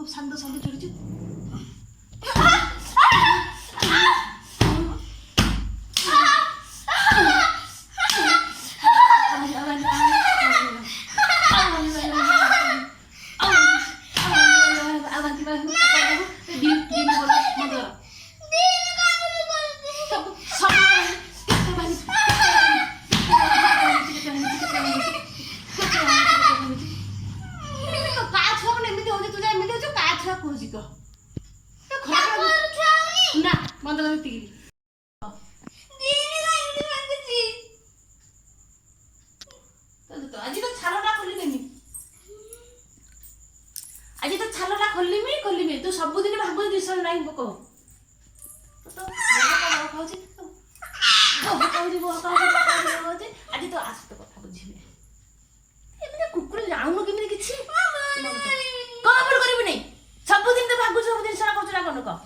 খুব শান্ত শান্ত চড়েছি। ନା ମନ୍ଦ ତିକିରି ଆଜି ତ ଛାଲଟା ଖୋଲିଦେମି, ଆଜି ତ ଛାଲଟା ଖୋଲିମି। ତୁ ସବୁଦିନ ଭାବୁଛୁ ଦିଶା ନାହିଁ ପକଉ ଖାଉଛି ଆଜି ତ ଆସ ତ କଥା ବୁଝିବି। ଏମିତି କୁକୁର ଜାଣୁନୁ କେମିତି କିଛି କଣ କରିବୁନି। ସବୁଦିନ ତ ଭାବୁଛୁ ସବୁ ଜିନିଷ କରୁଛୁ ନା କଣ କହ।